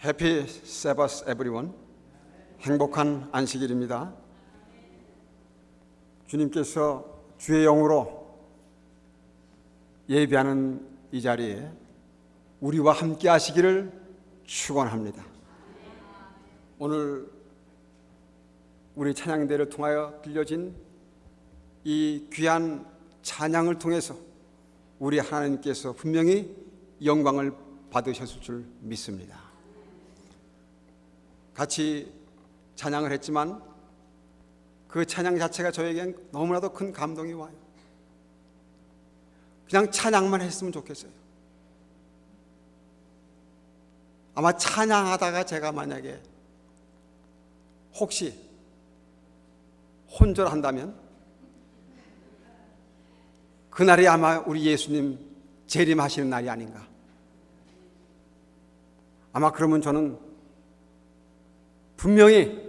해피 세바스 에브리원. 행복한 안식일입니다. 주님께서 주의 영으로 예배하는 이 자리에 우리와 함께 하시기를 축원합니다. 오늘 우리 찬양대를 통하여 들려진 이 귀한 찬양을 통해서 우리 하나님께서 분명히 영광을 받으셨을 줄 믿습니다. 같이 찬양을 했지만 그 찬양 자체가 저에겐 너무나도 큰 감동이 와요. 그냥 찬양만 했으면 좋겠어요. 아마 찬양하다가 제가 만약에 혹시 혼절한다면 그날이 아마 우리 예수님 재림하시는 날이 아닌가. 아마 그러면 저는 분명히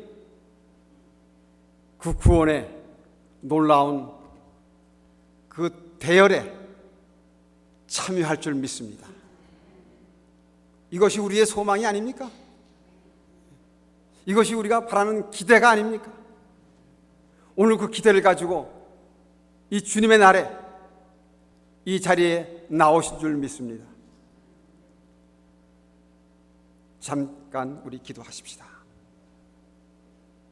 그 구원의 놀라운 그 대열에 참여할 줄 믿습니다. 이것이 우리의 소망이 아닙니까? 이것이 우리가 바라는 기대가 아닙니까? 오늘 그 기대를 가지고 이 주님의 날에 이 자리에 나오신 줄 믿습니다. 잠깐 우리 기도하십시다.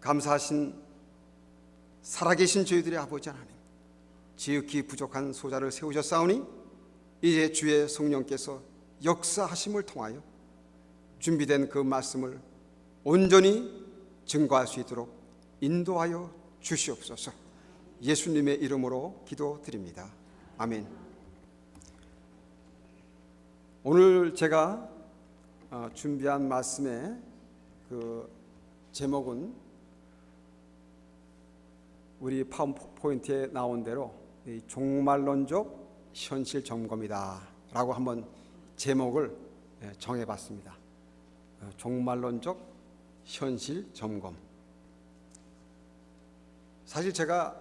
감사하신 살아계신 저희들의 아버지 하나님, 지극히 부족한 소자를 세우셨사오니 이제 주의 성령께서 역사하심을 통하여 준비된 그 말씀을 온전히 증거할 수 있도록 인도하여 주시옵소서. 예수님의 이름으로 기도드립니다. 아멘. 오늘 제가 준비한 말씀의 그 제목은 우리 파워포인트에 나온 대로 종말론적 현실 점검이다 라고 한번 제목을 정해봤습니다. 종말론적 현실 점검. 사실 제가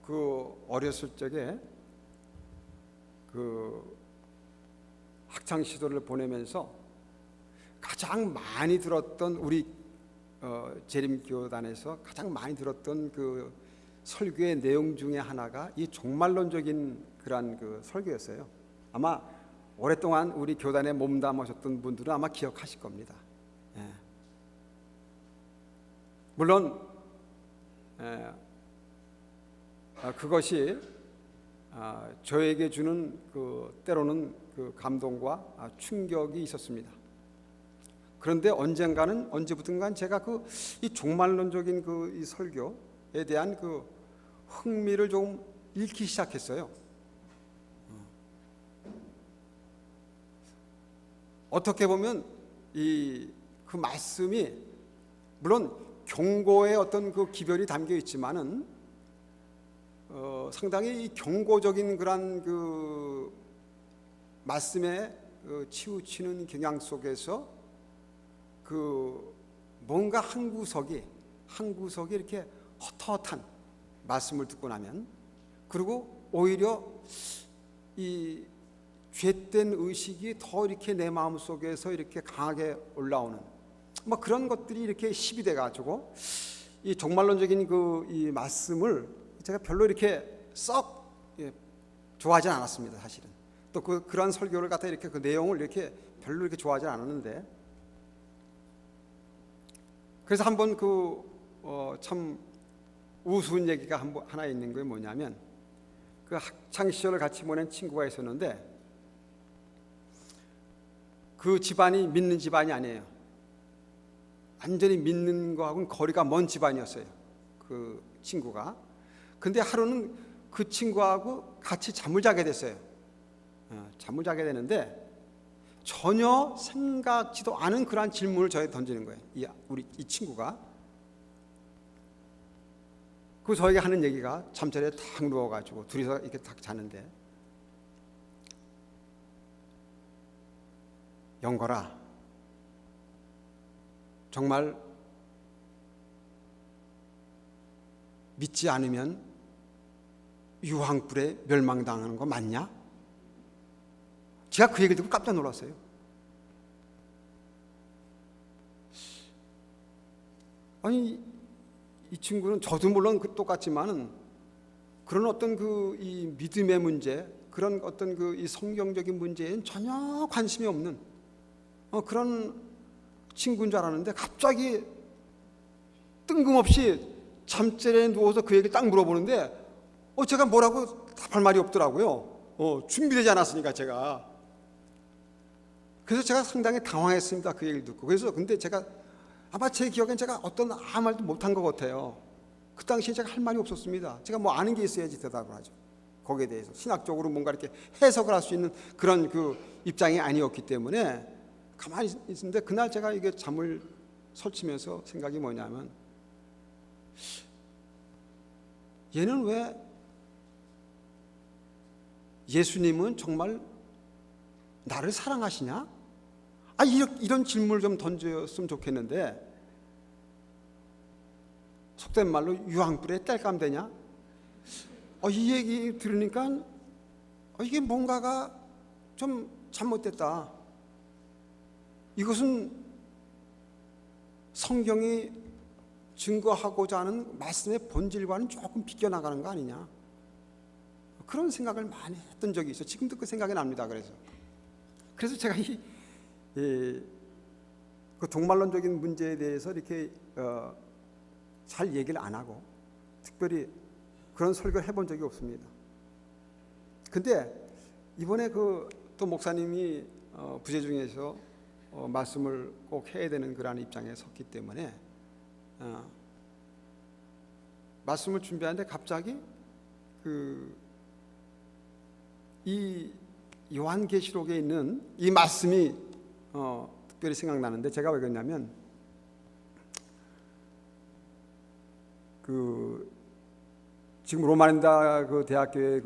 그 어렸을 적에 그 학창 시절을 보내면서 가장 많이 들었던 우리 재림교단에서 가장 많이 들었던 그 설교의 내용 중에 하나가 이 종말론적인 그러한 그 설교였어요. 아마 오랫동안 우리 교단에 몸담으셨던 분들은 아마 기억하실 겁니다. 물론 그것이 저에게 주는 그 때로는 그 감동과 충격이 있었습니다. 그런데 언제부턴가 제가 그 이 종말론적인 그 이 설교에 대한 그 흥미를 좀 잃기 시작했어요. 어떻게 보면 이 그 말씀이 물론 경고의 어떤 그 기별이 담겨 있지만은 상당히 이 경고적인 그런 그 말씀에 치우치는 경향 속에서 그 뭔가 한 구석이 이렇게 헛헛한 말씀을 듣고 나면, 그리고 오히려 이 죄된 의식이 더 이렇게 내 마음 속에서 이렇게 강하게 올라오는 뭐 그런 것들이 이렇게 시비돼 가지고 이 종말론적인 그 이 말씀을 제가 별로 이렇게 썩 좋아하지 않았습니다. 사실은 또 그런 설교를 갖다 이렇게 그 내용을 이렇게 별로 이렇게 좋아하지 않았는데, 그래서 한번 참 우스운 얘기가 하나 있는 게 뭐냐면, 그 학창 시절을 같이 보낸 친구가 있었는데 그 집안이 믿는 집안이 아니에요. 완전히 믿는 거하고는 거리가 먼 집안이었어요, 그 친구가. 근데 하루는 그 친구하고 같이 잠을 자게 됐어요. 잠을 자게 되는데 전혀 생각지도 않은 그러한 질문을 저에게 던지는 거예요. 이 친구가. 그 저에게 하는 얘기가, 잠자리에 탁 누워가지고 둘이서 이렇게 탁 자는데, 영걸아, 정말 믿지 않으면 유황불에 멸망당하는 거 맞냐? 제가 그 얘기를 듣고 깜짝 놀랐어요. 아니 이 친구는 저도 물론 똑같지만은 그런 어떤 이 믿음의 문제, 그런 어떤 이 성경적인 문제에는 전혀 관심이 없는 그런 친구인 줄 알았는데 갑자기 뜬금없이 잠자리에 누워서 그 얘기를 딱 물어보는데 제가 뭐라고 답할 말이 없더라고요. 준비되지 않았으니까 제가. 그래서 제가 상당히 당황했습니다. 그 얘기를 듣고. 그래서 근데 제가 아마 제 기억엔 제가 어떤 아무 말도 못한 것 같아요. 그 당시에 제가 할 말이 없었습니다. 제가 뭐 아는 게 있어야지 대답을 하죠. 거기에 대해서 신학적으로 뭔가 이렇게 해석을 할 수 있는 그런 입장이 아니었기 때문에 가만히 있는데 그날 제가 이게 잠을 설치면서 생각이 뭐냐면 얘는 왜 예수님은 정말 나를 사랑하시냐? 이런 질문을 좀 던졌으면 좋겠는데 속된 말로 유황불에 땔감 되냐? 이 얘기 들으니까 이게 뭔가가 좀 잘못됐다. 이것은 성경이 증거하고자 하는 말씀의 본질과는 조금 비껴나가는 거 아니냐? 그런 생각을 많이 했던 적이 있어요. 지금도 그 생각이 납니다. 그래서 제가 그 종말론적인 문제에 대해서 이렇게 잘 얘기를 안 하고 특별히 그런 설교를 해본 적이 없습니다. 근데 이번에 또 목사님이 부재 중에서 말씀을 꼭 해야 되는 그런 입장에 섰기 때문에 말씀을 준비하는데 갑자기 이 요한계시록에 있는 이 말씀이 특별히 생각나는데 제가 왜 그러냐면 지금 로마린다 대학교에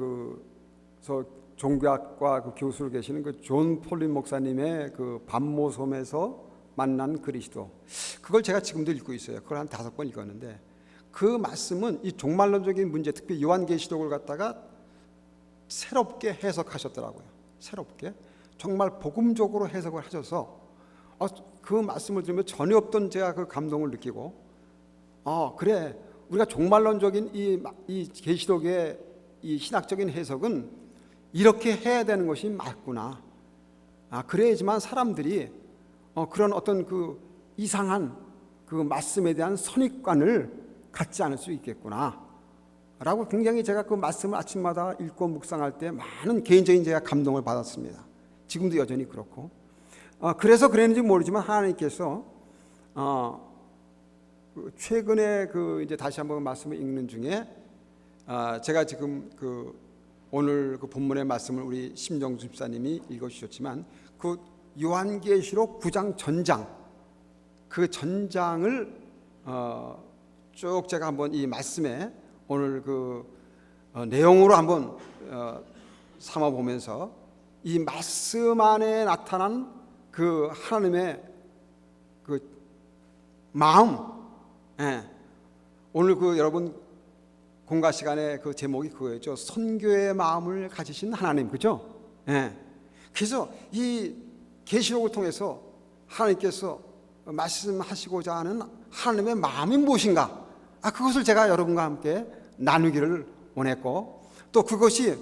종교학과 교수로 계시는 존 폴린 목사님의 반모섬에서 만난 그리스도, 그걸 제가 지금도 읽고 있어요. 그걸 한 5번 읽었는데 그 말씀은 이 종말론적인 문제, 특히 요한계시록을 갖다가 새롭게 해석하셨더라고요. 새롭게 정말 복음적으로 해석을 하셔서 그 말씀을 들으면 전혀 없던 제가 그 감동을 느끼고 그래, 우리가 종말론적인 이 계시록의 이 신학적인 해석은 이렇게 해야 되는 것이 맞구나. 그래야지만 사람들이 그런 어떤 이상한 말씀에 대한 선입관을 갖지 않을 수 있겠구나 라고 굉장히 제가 그 말씀을 아침마다 읽고 묵상할 때 많은 개인적인 제가 감동을 받았습니다. 지금도 여전히 그렇고 그래서 그랬는지 모르지만 하나님께서 최근에 이제 다시 한번 말씀을 읽는 중에 제가 지금 오늘 본문의 말씀을 우리 심정수 집사님이 읽어주셨지만 요한계시록 9장 전장, 그 전장을 쭉 제가 한번 이 말씀에 오늘 내용으로 한번 삼아 보면서 이 말씀 안에 나타난 하나님의 마음, 오늘 여러분 공과 시간에 제목이 그거였죠. 선교의 마음을 가지신 하나님, 그죠? 그래서 이 계시록을 통해서 하나님께서 말씀하시고자 하는 하나님의 마음이 무엇인가? 그것을 제가 여러분과 함께 나누기를 원했고, 또 그것이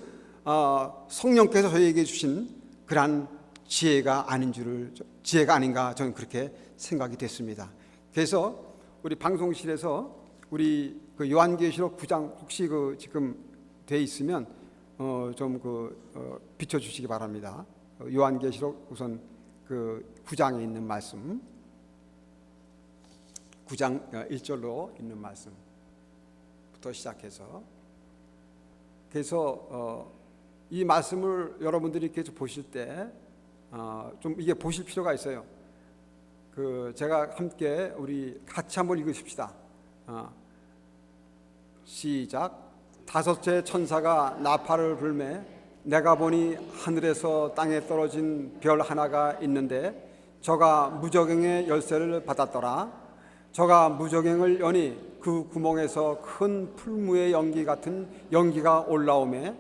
성령께서 저희에게 주신 그러한 지혜가 아닌가 저는 그렇게 생각이 됐습니다. 그래서 우리 방송실에서 우리 요한계시록 9장 혹시 지금 돼 있으면 좀 비춰주시기 바랍니다. 요한계시록 우선 9장에 있는 말씀, 9장 1절로 있는 말씀부터 시작해서, 그래서 이 말씀을 여러분들이 이렇게 보실 때 좀 이게 보실 필요가 있어요. 제가 함께 우리 같이 한번 읽으십시다. 시작. 5째 천사가 나팔을 불매 내가 보니 하늘에서 땅에 떨어진 별 하나가 있는데 저가 무저갱의 열쇠를 받았더라. 저가 무저갱을 여니 그 구멍에서 큰 풀무의 연기 같은 연기가 올라오매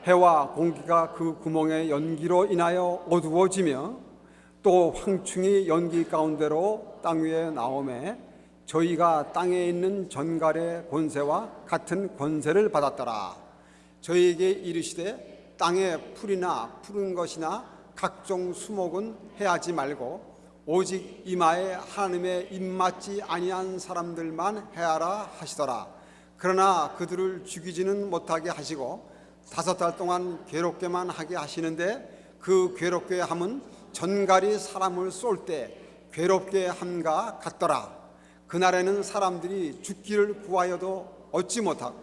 해와 공기가 그 구멍의 연기로 인하여 어두워지며 또 황충이 연기 가운데로 땅 위에 나오매 저희가 땅에 있는 전갈의 권세와 같은 권세를 받았더라. 저희에게 이르시되 땅에 풀이나 푸른 것이나 각종 수목은 해하지 말고 오직 이마에 하나님의 입맞지 아니한 사람들만 해하라 하시더라. 그러나 그들을 죽이지는 못하게 하시고 5달 동안 괴롭게만 하게 하시는데 그 괴롭게 함은 전갈이 사람을 쏠 때 괴롭게 함과 같더라. 그날에는 사람들이 죽기를 구하여도 얻지 못하고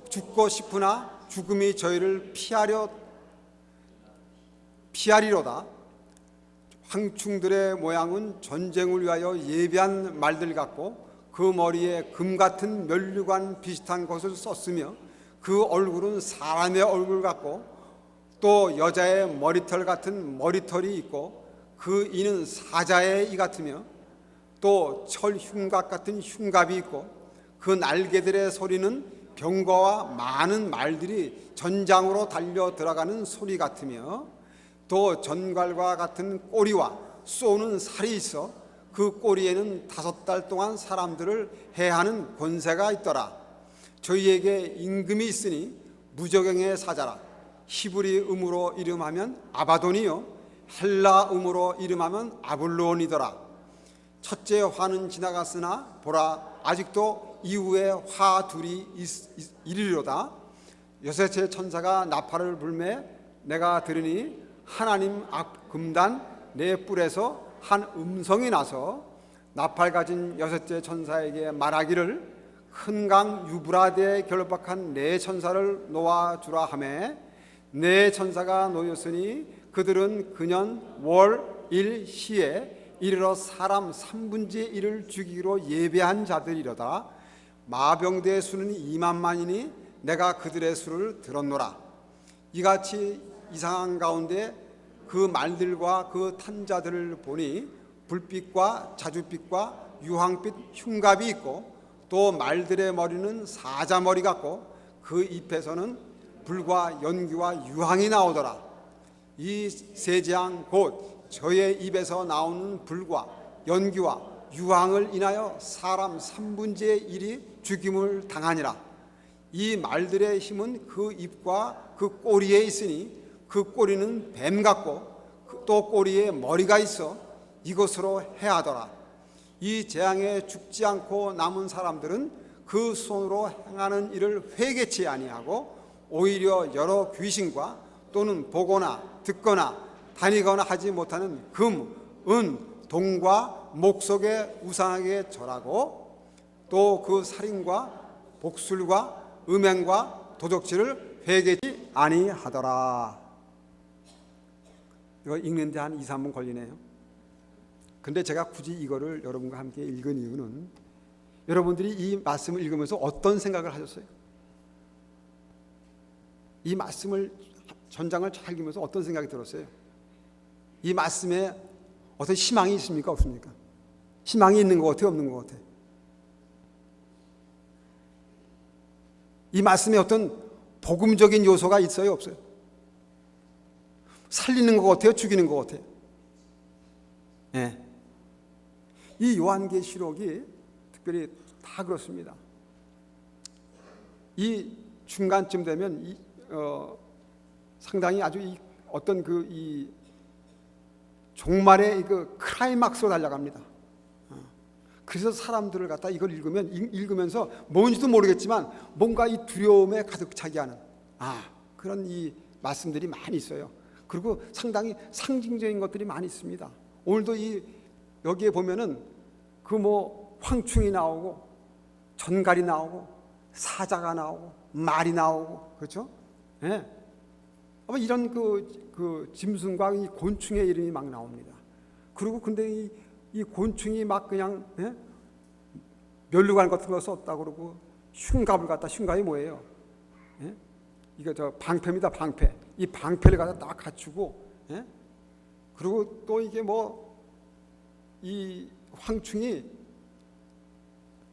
죽고 싶으나 죽음이 저희를 피하리로다. 황충들의 모양은 전쟁을 위하여 예비한 말들 같고 그 머리에 금 같은 면류관 비슷한 것을 썼으며 그 얼굴은 사람의 얼굴 같고 또 여자의 머리털 같은 머리털이 있고 그 이는 사자의 이 같으며 또 철 흉갑 같은 흉갑이 있고 그 날개들의 소리는 병거와 많은 말들이 전장으로 달려 들어가는 소리 같으며 또 전갈과 같은 꼬리와 쏘는 살이 있어 그 꼬리에는 5달 동안 사람들을 해하는 권세가 있더라. 저희에게 임금이 있으니 무저경의 사자라. 히브리 음으로 이름하면 아바돈이요 헬라 음으로 이름하면 아블론이더라. 첫째 화는 지나갔으나 보라 아직도 이후에 화 둘이 이르리로다. 여섯째 천사가 나팔을 불매 내가 들으니 하나님 앞 금단 내 뿔에서 한 음성이 나서 나팔 가진 여섯째 천사에게 말하기를 큰 강 유브라데에 결박한 네 천사를 놓아주라 하매 네 천사가 놓였으니 그들은 그년 월 일 시에 이르러 사람 3분의 1을 죽이기로 예배한 자들이로다. 마병대의 수는 2만만이니 내가 그들의 수를 들었노라. 이같이 이상한 가운데 그 말들과 그 탄자들을 보니 불빛과 자줏빛과 유황빛 흉갑이 있고 또 말들의 머리는 사자머리 같고 그 잎에서는 불과 연기와 유황이 나오더라. 이 세 재앙 곧 저의 입에서 나오는 불과 연기와 유황을 인하여 사람 3분의 1이 죽임을 당하니라. 이 말들의 힘은 그 입과 그 꼬리에 있으니 그 꼬리는 뱀 같고 또 꼬리에 머리가 있어 이것으로 해하더라. 이 재앙에 죽지 않고 남은 사람들은 그 손으로 행하는 일을 회개치 아니하고 오히려 여러 귀신과 또는 보거나 듣거나 다니거나 하지 못하는 금, 은, 동과 목석에 우상하게 절하고 또 그 살인과 복술과 음행과 도적질을 회개치 아니하더라. 이거 읽는데 한 2, 3분 걸리네요. 근데 제가 굳이 이거를 여러분과 함께 읽은 이유는 여러분들이 이 말씀을 읽으면서 어떤 생각을 하셨어요? 이 말씀을 전장을 잘 읽으면서 어떤 생각이 들었어요? 이 말씀에 어떤 희망이 있습니까? 없습니까? 희망이 있는 것 같아요? 없는 것 같아요? 이 말씀에 어떤 복음적인 요소가 있어요? 없어요? 살리는 것 같아요? 죽이는 것 같아요? 네. 이 요한계시록이 특별히 다 그렇습니다. 이 중간쯤 되면 상당히 아주 어떤 이 종말의 그 클라이막스로 달려갑니다. 그래서 사람들을 갖다 이걸 읽으면서 뭔지도 모르겠지만 뭔가 이 두려움에 가득 차게 하는 그런 이 말씀들이 많이 있어요. 그리고 상당히 상징적인 것들이 많이 있습니다. 오늘도 여기에 보면은 그 황충이 나오고 전갈이 나오고 사자가 나오고 말이 나오고 그렇죠? 예. 이런 그 짐승과 이 곤충의 이름이 막 나옵니다. 그리고 근데 이 곤충이 막 그냥 멸류관 같은 거 썼다 그러고 흉갑을 갖다 흉갑이 뭐예요? 예? 이거 방패입니다. 방패. 이 방패를 갖다 딱 갖추고 그리고 또 이게 이 황충이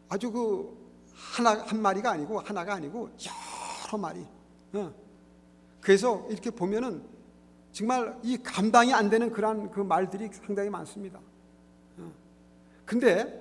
아주 한 마리가 아니고 하나가 아니고 여러 마리. 그래서 이렇게 보면은 정말 이 감당이 안 되는 그런 그 말들이 상당히 많습니다. 근데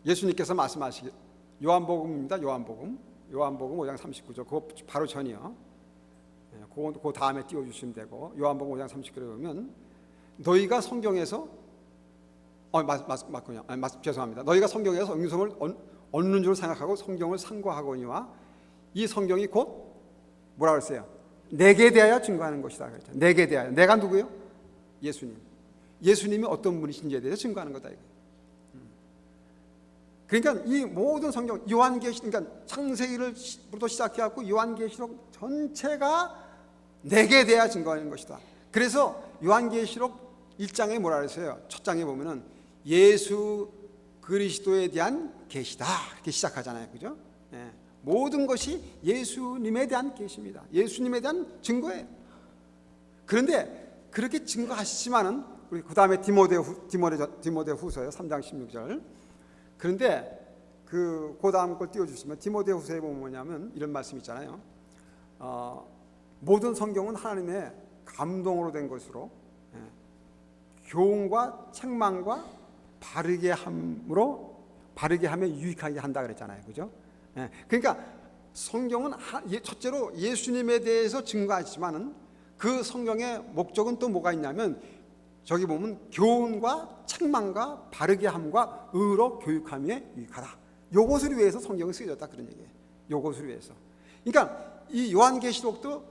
예수님께서 말씀하시기 요한복음입니다. 요한복음 5장 39절 그거 바로 전이요. 그 다음에 띄워주시면 되고 요한복음 5장 39절에 보면 너희가 성경에서 맞군요. 죄송합니다. 너희가 성경에서 응성을 얻는 줄 생각하고 성경을 상고하거니와 이 성경이 곧 뭐라 그랬어요? 내게 대하여 증거하는 것이다 그랬죠. 내게 대하여. 내가 누구요? 예수님. 예수님이 어떤 분이신지에 대해서 증거하는 거다. 그러니까 이 모든 성경 요한계시 그러니까 창세기를부터 시작해 갖고 요한계시록 전체가 내게 대하여 증거하는 것이다. 그래서 요한계시록 1장에 뭐라 그랬어요? 첫 장에 보면은 예수 그리스도에 대한 계시다 이렇게 시작하잖아요, 그죠? 예. 모든 것이 예수님에 대한 계시입니다. 예수님에 대한 증거예요. 그런데 그렇게 증거하시지만은 우리 그 다음에 디모데후서요 3장 16절. 그런데 그 다음 걸 띄워주시면 디모데후서에 보면 뭐냐면 이런 말씀 있잖아요. 모든 성경은 하나님의 감동으로 된 것으로 교훈과 책망과 바르게 하며 유익하게 한다 그랬잖아요, 그죠? 그러니까 성경은 첫째로 예수님에 대해서 증거하지만은 그 성경의 목적은 또 뭐가 있냐면 저기 보면 교훈과 책망과 바르게 함과 의로 교육함에 유익하다. 요것을 위해서 성경이 쓰여졌다 그런 얘기예요. 요것을 위해서. 그러니까 이 요한계시록도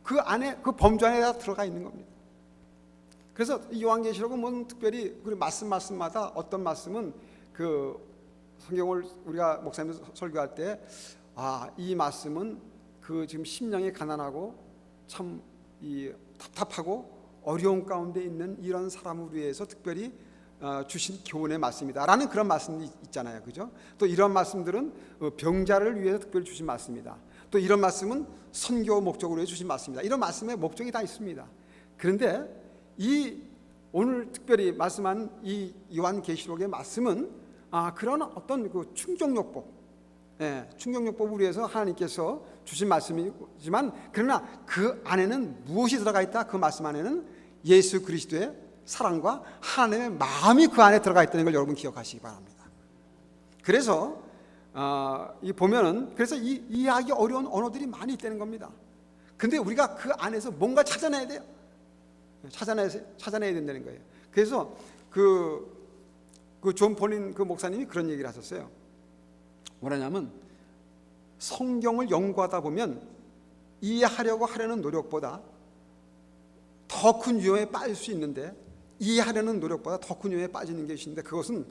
그 안에 그 범주 안에 다 들어가 있는 겁니다. 그래서 이 요한계시록은 뭐 특별히 그 말씀마다 어떤 말씀은 그 성경을 우리가 목사님 설교할 때 이 말씀은 그 지금 심령이 가난하고 참 이 답답하고 어려운 가운데 있는 이런 사람을 위해서 특별히 주신 교훈의 말씀이다라는 그런 말씀이 있잖아요, 그죠? 또 이런 말씀들은 병자를 위해서 특별히 주신 말씀이다. 또 이런 말씀은 선교 목적으로 주신 말씀이다. 이런 말씀의 목적이 다 있습니다. 그런데 이 오늘 특별히 말씀한 이 요한계시록의 말씀은 그런 어떤 그 충격요법, 충격요법을 위해서 하나님께서 주신 말씀이지만 그러나 그 안에는 무엇이 들어가 있다? 그 말씀 안에는 예수 그리스도의 사랑과 하나님의 마음이 그 안에 들어가 있다는 걸 여러분 기억하시기 바랍니다. 그래서 이 보면은 그래서 이 이해하기 어려운 언어들이 많이 있다는 겁니다. 근데 우리가 그 안에서 뭔가 찾아내야 돼요. 찾아내야 된다는 거예요. 그래서 그 존 폴린 그 목사님이 그런 얘기를 하셨어요. 뭐라냐면 성경을 연구하다 보면 이해하려고 하려는 노력보다 더 큰 위험에 빠질 수 있는데 이해하려는 노력보다 더 큰 위험에 빠지는 것이 있는데 그것은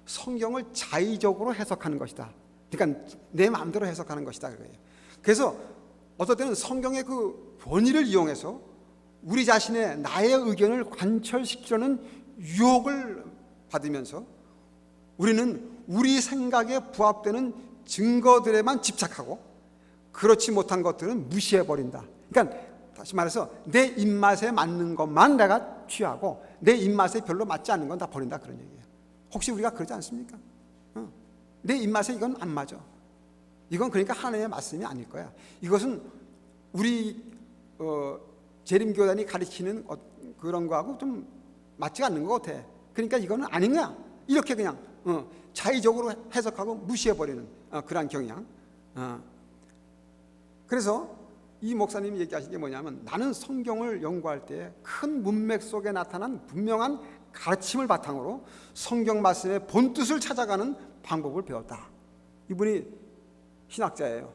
성경을 자의적으로 해석하는 것이다. 그러니까 내 마음대로 해석하는 것이다 그거예요. 그래서 어떨 때는 성경의 그 권위를 이용해서 우리 자신의 나의 의견을 관철시키려는 유혹을 받으면서 우리는 우리 생각에 부합되는 증거들에만 집착하고 그렇지 못한 것들은 무시해버린다. 그러니까 다시 말해서 내 입맛에 맞는 것만 내가 취하고 내 입맛에 별로 맞지 않는 건 다 버린다 그런 얘기예요. 혹시 우리가 그러지 않습니까? 내 입맛에 이건 안 맞아. 이건 그러니까 하나님의 말씀이 아닐 거야. 이것은 우리 재림교단이 가르치는 그런 거하고 좀 맞지 않는 것 같아. 그러니까 이거는 아닌 거야. 이렇게 그냥 자의적으로 해석하고 무시해버리는 그러한 경향. 그래서 이 목사님이 얘기하신 게 뭐냐면 나는 성경을 연구할 때 큰 문맥 속에 나타난 분명한 가르침을 바탕으로 성경 말씀의 본뜻을 찾아가는 방법을 배웠다. 이분이 신학자예요.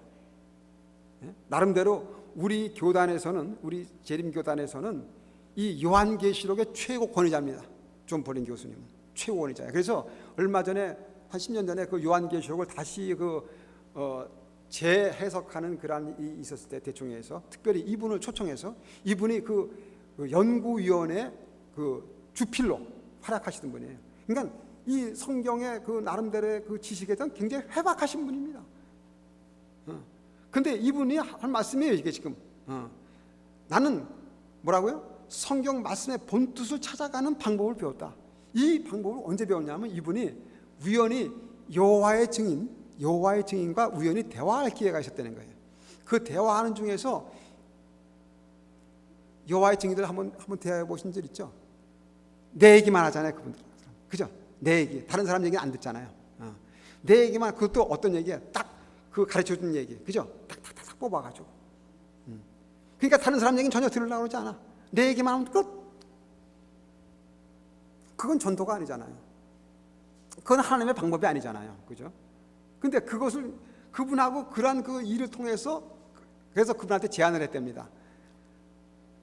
나름대로 우리 교단에서는 우리 재림교단에서는 이 요한계시록의 최고 권위자입니다. 존 폴린 교수님은 최고 권위자예요. 그래서 얼마 전에 한 10년 전에 그 요한계시록을 다시 재해석하는 그런 일이 있었을 때 대총회에서 특별히 이분을 초청해서 이분이 그 연구위원회 그 주필로 활약하시던 분이에요. 그러니까 이 성경의 그 나름대로의 그 지식에 대한 굉장히 회박하신 분입니다. 근데 이분이 한 말씀이에요, 이게 지금. 나는 뭐라고요? 성경 말씀의 본뜻을 찾아가는 방법을 배웠다. 이 방법을 언제 배웠냐면 이분이 우연히 여호와의 증인과 우연히 대화할 기회가 있었다는 거예요. 그 대화하는 중에서 여호와의 증인들 한번 대화해 보신 적 있죠? 내 얘기만 하잖아요, 그분들. 그죠? 내 얘기. 다른 사람 얘기는 안 듣잖아요. 내 얘기만, 그것도 어떤 얘기야? 딱 그 가르쳐 준 얘기, 그죠? 딱딱딱 뽑아가지고. 그러니까 다른 사람 얘기는 전혀 들으려고 그러지 않아. 내 얘기만 하면 끝. 그건 전도가 아니잖아요. 그건 하나님의 방법이 아니잖아요, 그죠? 근데 그것을 그분하고 그러한 그 일을 통해서, 그래서 그분한테 제안을 했답니다.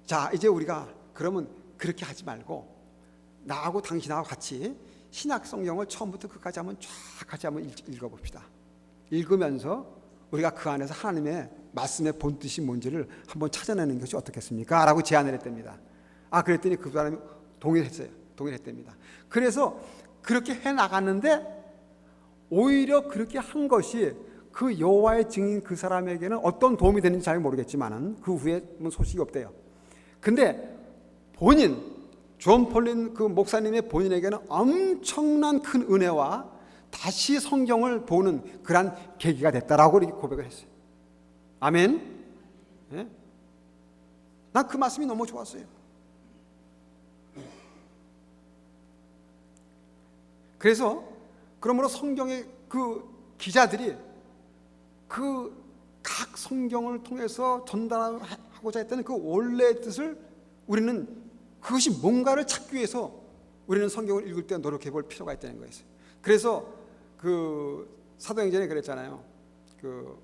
자, 이제 우리가 그러면 그렇게 하지 말고 나하고 당신하고 같이 신약 성경을 처음부터 끝까지 한번 쫙 같이 한번 읽어봅시다. 읽으면서 우리가 그 안에서 하나님의 말씀의 본뜻이 뭔지를 한번 찾아내는 것이 어떻겠습니까? 라고 제안을 했답니다. 그랬더니 그 사람이 동의했답니다. 그래서 그렇게 해나갔는데 오히려 그렇게 한 것이 그 여호와의 증인 그 사람에게는 어떤 도움이 되는지 잘 모르겠지만은 그 후에 소식이 없대요. 근데 존 폴린 그 목사님의 본인에게는 엄청난 큰 은혜와 다시 성경을 보는 그런 계기가 됐다라고 이렇게 고백을 했어요. 아멘. 네? 난 그 말씀이 너무 좋았어요. 그래서 그러므로 성경의 그 기자들이 그 각 성경을 통해서 전달하고자 했던 그 원래의 뜻을 우리는 그것이 뭔가를 찾기 위해서 우리는 성경을 읽을 때 노력해 볼 필요가 있다는 거였어요. 그래서 그 사도행전에 그랬잖아요. 그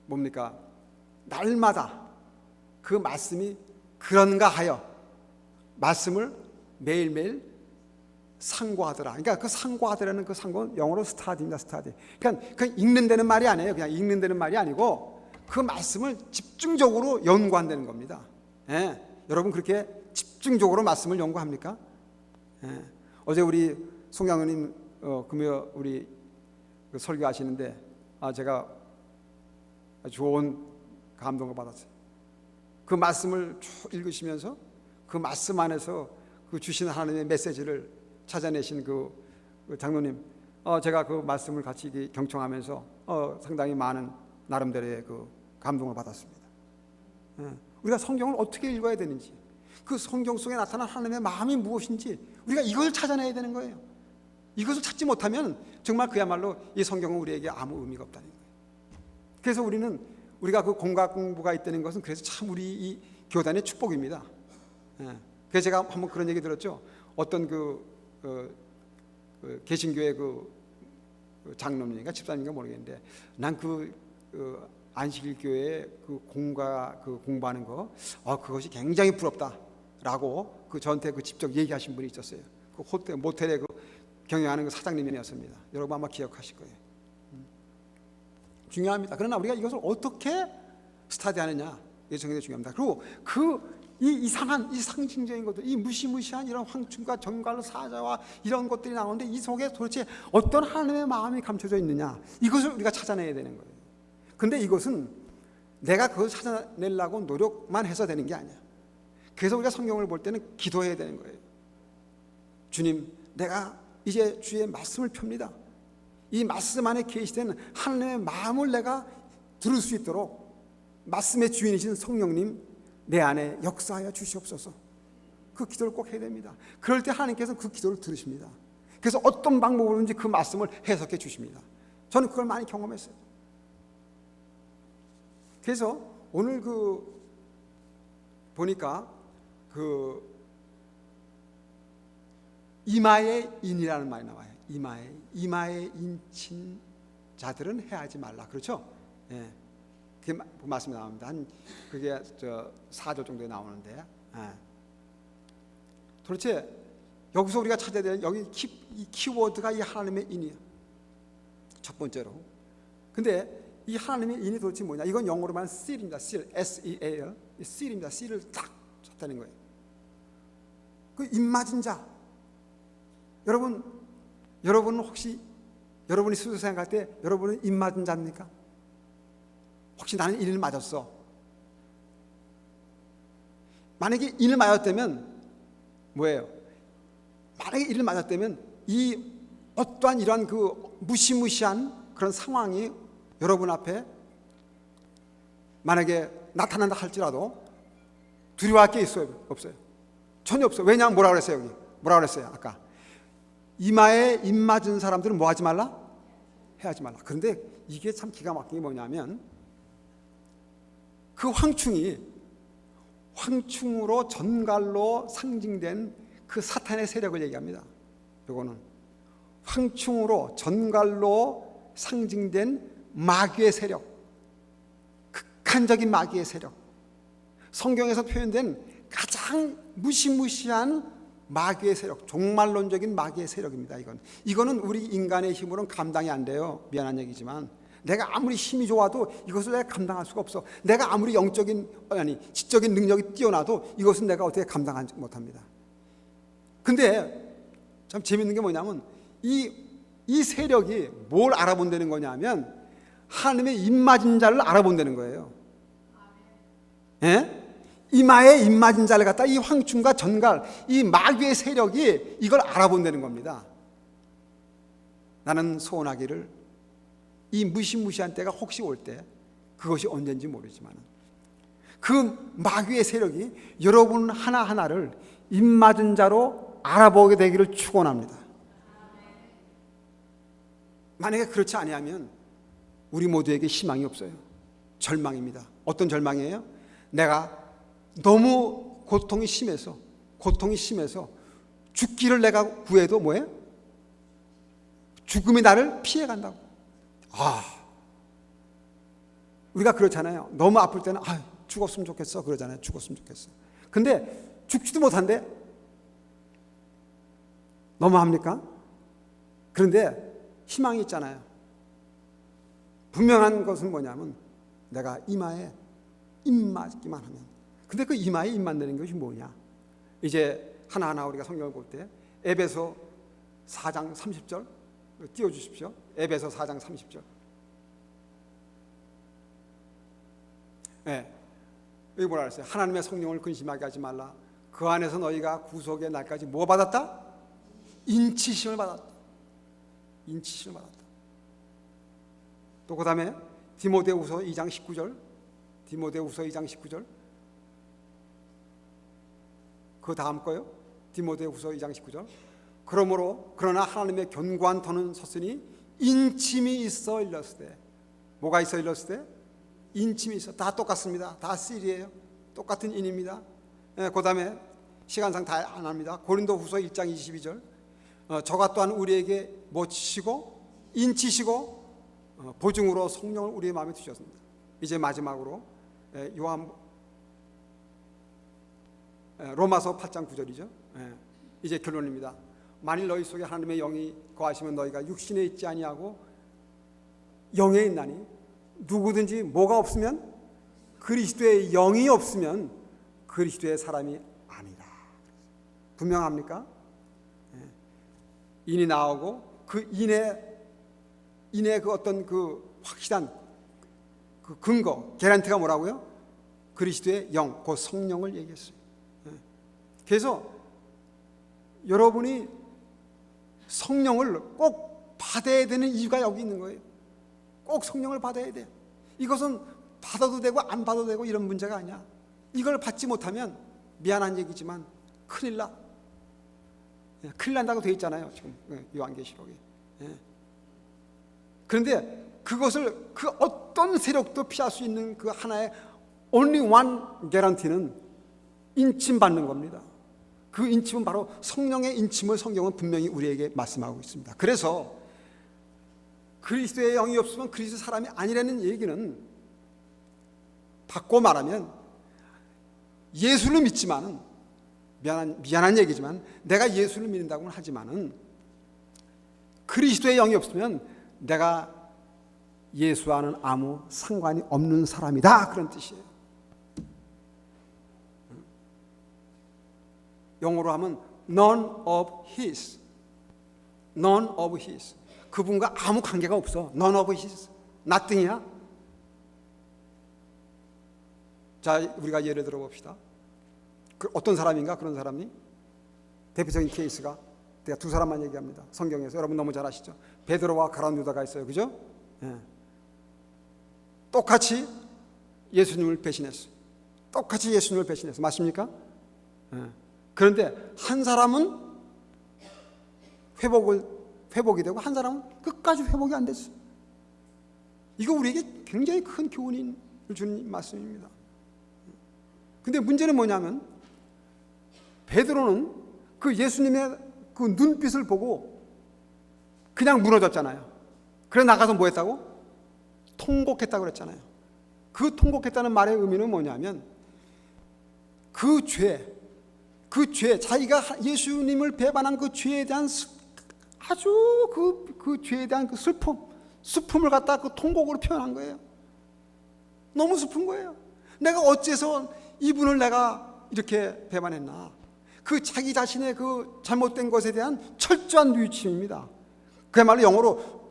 뭡니까? 날마다 그 말씀이 그런가 하여 말씀을 매일매일 상고하더라. 그러니까 그 상고하더라는 그 상고는 영어로 스타디입니다. 스타디. 그러니까 그 읽는다는 말이 아니에요. 그냥 읽는다는 말이 아니고 그 말씀을 집중적으로 연구한다는 겁니다. 예. 여러분 그렇게 집중적으로 말씀을 연구합니까? 예. 어제 우리 송양은님 금요 우리 그 설교하시는데 제가 좋은 감동을 받았어요. 그 말씀을 쭉 읽으시면서 그 말씀 안에서 그 주신 하나님의 메시지를 찾아내신 그 장로님, 제가 그 말씀을 같이 경청하면서 상당히 많은 나름대로의 그 감동을 받았습니다. 우리가 성경을 어떻게 읽어야 되는지, 그 성경 속에 나타난 하나님의 마음이 무엇인지 우리가 이걸 찾아내야 되는 거예요. 이것을 찾지 못하면 정말 그야말로 이 성경은 우리에게 아무 의미가 없다는 거예요. 그래서 우리가 그 공각 공부가 있다는 것은 그래서 참 우리 이 교단의 축복입니다. 그래서 제가 한번 그런 얘기 들었죠. 어떤 개신교의 그 장로님인가 집사님인가 모르겠는데 난 안식일 교회 그 공부하는 거 그것이 굉장히 부럽다라고 저한테 직접 얘기하신 분이 있었어요. 그 모텔에 경영하는 사장님이었습니다. 여러분 아마 기억하실 거예요. 중요합니다. 그러나 우리가 이것을 어떻게 스타디하느냐 이게 굉장히 중요합니다. 그리고 이 이상한 이 상징적인 것들, 이 무시무시한 이런 황충과 정갈로 사자와 이런 것들이 나오는데 이 속에 도대체 어떤 하나님의 마음이 감춰져 있느냐 이것을 우리가 찾아내야 되는 거예요. 근데 이것은 내가 그걸 찾아내려고 노력만 해서 되는 게 아니야. 그래서 우리가 성경을 볼 때는 기도해야 되는 거예요. 주님, 내가 이제 주의 말씀을 펴니다. 이 말씀 안에 계시된 하나님의 마음을 내가 들을 수 있도록 말씀의 주인이신 성령님 내 안에 역사하여 주시옵소서. 그 기도를 꼭 해야 됩니다. 그럴 때 하나님께서 그 기도를 들으십니다. 그래서 어떤 방법으로든지 그 말씀을 해석해 주십니다. 저는 그걸 많이 경험했어요. 그래서 오늘 보니까 이마에 인이라는 말이 나와요. 이마에 인친 자들은 해하지 말라. 그렇죠? 예. 그게 말씀이 나옵니다. 그게 4절 정도에 나오는데, 도대체 여기서 우리가 찾아야 되는 이 키워드가 이 하나님의 인이에요. 첫 번째로. 근데 이 하나님의 인이 도대체 뭐냐? 이건 영어로 말하면 seal입니다. seal, S-E-A-L. seal입니다. seal을 딱 쳤다는 거예요. 그 입맞은 자. 여러분은 혹시 여러분이 스스로 생각할 때 여러분은 입맞은 자입니까? 혹시 나는 인을 맞았어. 만약에 인을 맞았다면 뭐예요? 만약에 인을 맞았다면 이 어떠한 이러한 무시무시한 그런 상황이 여러분 앞에 만약에 나타난다 할지라도 두려워할 게 있어요? 없어요? 전혀 없어요. 왜냐하면 뭐라고 그랬어요? 여기 뭐라고 그랬어요? 아까 이마에 입 맞은 사람들은 뭐 하지 말라? 해하지 말라. 그런데 이게 참 기가 막힌 게 뭐냐면 그 황충으로 전갈로 상징된 그 사탄의 세력을 얘기합니다. 요거는 황충으로 전갈로 상징된 마귀의 세력, 극한적인 마귀의 세력, 성경에서 표현된 가장 무시무시한 마귀의 세력, 종말론적인 마귀의 세력입니다. 이거는 우리 인간의 힘으로는 감당이 안 돼요. 미안한 얘기지만 내가 아무리 힘이 좋아도 이것을 내가 감당할 수가 없어. 내가 아무리 지적인 능력이 뛰어나도 이것은 내가 어떻게 감당하지 못합니다. 근데 참 재밌는 게 뭐냐면 이 세력이 뭘 알아본다는 거냐면 하나님의 입맞은 자를 알아본다는 거예요. 예? 이마에 입맞은 자를 갖다 이 황충과 전갈, 이 마귀의 세력이 이걸 알아본다는 겁니다. 나는 소원하기를 이 무시무시한 때가 혹시 올 때, 그것이 언젠지 모르지만 그 마귀의 세력이 여러분 하나하나를 입맞은 자로 알아보게 되기를 축원합니다. 만약에 그렇지 아니하면 우리 모두에게 희망이 없어요. 절망입니다. 어떤 절망이에요? 내가 너무 고통이 심해서 죽기를 내가 구해도 뭐예요? 죽음이 나를 피해간다고. 우리가 그렇잖아요. 너무 아플 때는 죽었으면 좋겠어 그러잖아요. 죽었으면 좋겠어. 근데 죽지도 못한데 너무합니까? 그런데 희망이 있잖아요. 분명한 것은 뭐냐면 내가 이마에 입 맞기만 하면. 근데 그 이마에 입 맞는 것이 뭐냐? 이제 하나하나 우리가 성경을 볼 때 에베소 4장 30절 띄워주십시오. 에베소 4장 30절. 네. 여기 뭐라 그랬어요? 하나님의 성령을 근심하게 하지 말라. 그 안에서 너희가 구속의 날까지 뭐 받았다? 인치심을 받았다. 인치심을 받았다. 또 그 다음에 디모데후서 2장 19절. 디모데후서 2장 19절. 그 다음 거요. 디모데후서 2장 19절. 그러나 하나님의 견고한 터는 섰으니 인침이 있어 일렀으되. 뭐가 있어 일렀으되? 인침이 있어. 다 똑같습니다. 다 C이에요. 똑같은 인입니다. 그 다음에 시간상 다 안 합니다. 고린도후서 1장 22절. 저가 또한 우리에게 뭐 치시고 인치시고 보증으로 성령을 우리의 마음에 두셨습니다. 이제 마지막으로 로마서 8장 9절이죠. 이제 결론입니다. 만일 너희 속에 하나님의 영이 거하시면 너희가 육신에 있지 아니하고 영에 있나니. 누구든지 뭐가 없으면, 그리스도의 영이 없으면 그리스도의 사람이 아니다. 분명합니까? 인이 나오고 그 인의 그 어떤 그 확실한 그 근거, 개런티가 뭐라고요? 그리스도의 영, 그 성령을 얘기했어요. 그래서 여러분이 성령을 꼭 받아야 되는 이유가 여기 있는 거예요. 꼭 성령을 받아야 돼. 이것은 받아도 되고 안 받아도 되고 이런 문제가 아니야. 이걸 받지 못하면 미안한 얘기지만 큰일 나. 큰일 난다고 되어 있잖아요. 지금 요한계시록에. 그런데 그것을 그 어떤 세력도 피할 수 있는 그 하나의 only one guarantee는 인침받는 겁니다. 그 인침은 바로 성령의 인침을 성경은 분명히 우리에게 말씀하고 있습니다. 그래서 그리스도의 영이 없으면 그리스도 사람이 아니라는 얘기는 바꿔 말하면 예수를 믿지만은 미안한 얘기지만 내가 예수를 믿는다고는 하지만은 그리스도의 영이 없으면 내가 예수와는 아무 상관이 없는 사람이다, 그런 뜻이에요. 영어로 하면 none of his. none of his. 그분과 아무 관계가 없어. none of his. nothing이야. 자, 우리가 예를 들어 봅시다. 어떤 사람인가? 그런 사람이 대표적인 케이스가 제가 두 사람만 얘기합니다. 성경에서 여러분 너무 잘 아시죠? 베드로와 가룟 유다가 있어요. 그죠? 똑같이 예수님을 배신했어요. 똑같이 예수님을 배신했어요. 맞습니까? 그런데 한 사람은 회복이 되고 한 사람은 끝까지 회복이 안 됐어요. 이거 우리에게 굉장히 큰 교훈을 주는 말씀입니다. 근데 문제는 뭐냐면 베드로는 그 예수님의 그 눈빛을 보고 그냥 무너졌잖아요. 그래 나가서 뭐 했다고? 통곡했다고 그랬잖아요. 그 통곡했다는 말의 의미는 뭐냐면 그 죄, 자기가 예수님을 배반한 그 죄에 대한 아주 그 죄에 대한 그 슬픔을 갖다 그 통곡으로 표현한 거예요. 너무 슬픈 거예요. 내가 어째서 이분을 내가 이렇게 배반했나. 그 자기 자신의 그 잘못된 것에 대한 철저한 뉘우침입니다. 그야말로 영어로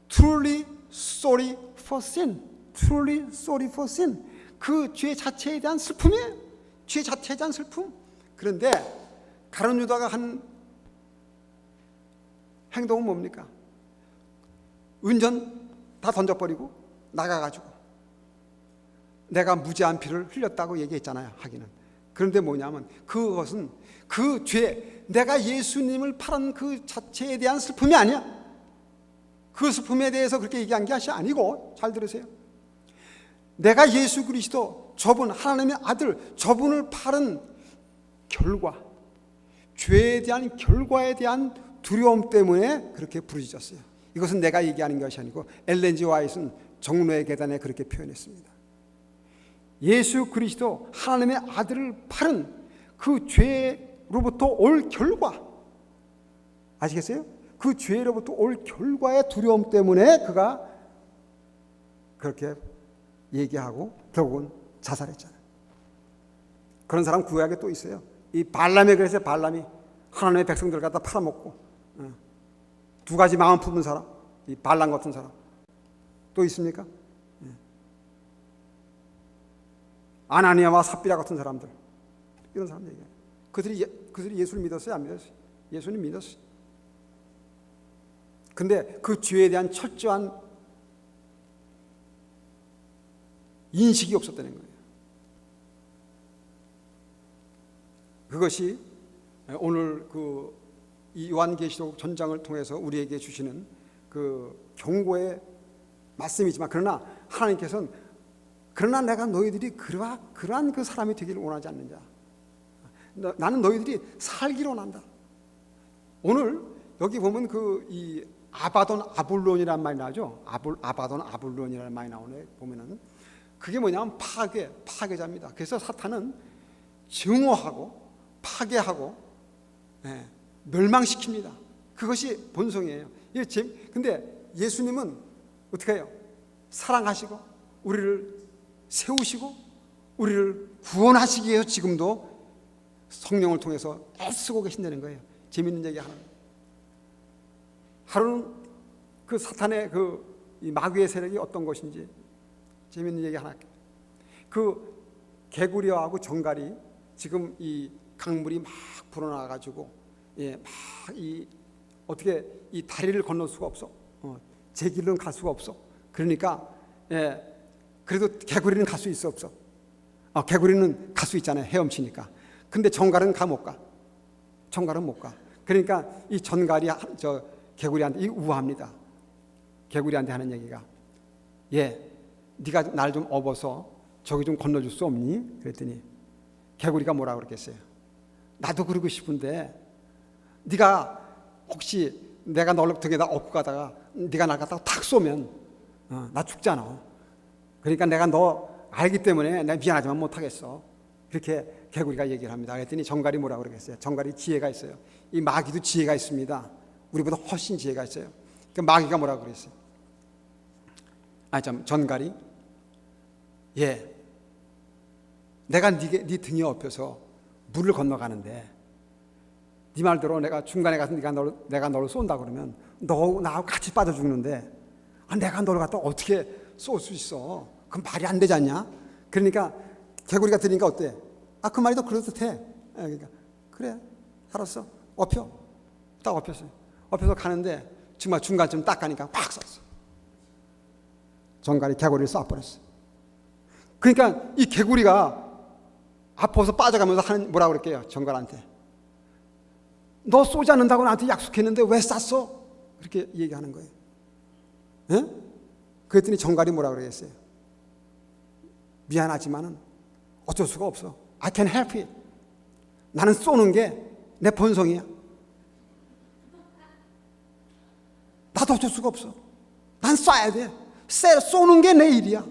truly sorry for sin, truly sorry for sin. 그 죄 자체에 대한 슬픔이에요. 죄 자체에 대한 슬픔. 그런데 가룟 유다가 한 행동은 뭡니까? 은전 다 던져버리고 나가가지고 내가 무죄한 피를 흘렸다고 얘기했잖아요. 하기는. 그런데 뭐냐면 그것은 그 죄, 내가 예수님을 팔은 그 자체에 대한 슬픔이 아니야. 그 슬픔에 대해서 그렇게 얘기한 게 아니고, 잘 들으세요. 내가 예수 그리스도, 저분 하나님의 아들, 저분을 팔은 결과, 죄에 대한 결과에 대한 두려움 때문에 그렇게 부르짖었어요. 이것은 내가 얘기하는 것이 아니고 엘렌 G. 화이트는 정로의 계단에 그렇게 표현했습니다. 예수 그리스도 하나님의 아들을 팔은 그 죄로부터 올 결과, 아시겠어요? 그 죄로부터 올 결과의 두려움 때문에 그가 그렇게 얘기하고 결국은 자살했잖아요. 그런 사람 구약에 또 있어요. 이 발람에 그래서 발람이 하나님의 백성들을 갖다 팔아먹고 두 가지 마음 품은 사람, 이 발람 같은 사람 또 있습니까? 아나니아와 삽비라 같은 사람들, 이런 사람 얘기해요. 그들이 예수를 믿었어요, 안 믿었어요? 예수님 믿었어요. 근데 그 죄에 대한 철저한 인식이 없었다는 거예요. 그것이 오늘 그 요한계시록 전장을 통해서 우리에게 주시는 그 경고의 말씀이지만, 그러나 하나님께서는 그러나 내가 너희들이 그러한 그 사람이 되기를 원하지 않느냐. 나는 너희들이 살기를 원한다. 오늘 여기 보면 이 아바돈 아불론이라는 말이 나오죠. 아바돈 아불론이라는 말이 나오네. 보면은 그게 뭐냐면 파괴자입니다. 그래서 사탄은 증오하고 파괴하고 멸망시킵니다. 그것이 본성이에요. 근데 예수님은 어떻게 해요? 사랑하시고 우리를 세우시고 우리를 구원하시기 위해서 지금도 성령을 통해서 애쓰고 계신다는 거예요. 재밌는 얘기 하루는 그 사탄의 이 마귀의 세력이 어떤 것인지 재밌는 얘기 하나 할게요. 그 개구리하고 정갈이 지금 이 강물이 막 불어나가지고 어떻게 이 다리를 건널 수가 없어. 제 길로는 갈 수가 없어. 그러니까 그래도 개구리는 갈 수 있어 없어? 개구리는 갈 수 있잖아요. 헤엄치니까. 근데 정갈은 못 가. 정갈은 못 가. 그러니까 이 전갈이 개구리한테 우아합니다. 개구리한테 하는 얘기가, 네가 날 좀 업어서 저기 좀 건너줄 수 없니? 그랬더니 개구리가 뭐라고 그랬겠어요? 나도 그러고 싶은데 네가 혹시 내가 널 등에다 업고 가다가 네가 날 갖다가 탁 쏘면 나 죽잖아. 그러니까 내가 너 알기 때문에 내가 미안하지만 못하겠어. 그렇게 개구리가 얘기를 합니다. 그랬더니 정갈이 뭐라고 그러겠어요? 정갈이 지혜가 있어요. 이 마귀도 지혜가 있습니다. 우리보다 훨씬 지혜가 있어요. 그 마귀가 뭐라고 그랬어요? 전갈이 내가 네 등에 업혀서 물을 건너가는데 네 말대로 내가 중간에 가서 내가 너를 쏜다 그러면 너 나하고 같이 빠져 죽는데 내가 너를 갖다 어떻게 쏠 수 있어? 그건 말이 안 되지 않냐? 그러니까 개구리가 들으니까 어때? 그 말이 더 그럴듯해. 그러니까 그래, 알았어. 딱 업혔어요. 업혀서 가는데 정말 중간쯤 딱 가니까 확 쐈어. 정갈이 개구리를 쏴버렸어. 그러니까 이 개구리가 아파서 빠져가면서 뭐라고 그럴게요? 정갈한테 너 쏘지 않는다고 나한테 약속했는데 왜 쐈어? 그렇게 얘기하는 거예요. 예? 그랬더니 정갈이 뭐라 그러겠어요? 미안하지만은 어쩔 수가 없어. I can help it. 나는 쏘는 게 내 본성이야. 나도 어쩔 수가 없어. 난 쏴야 돼. 쏘는 게 내 일이야.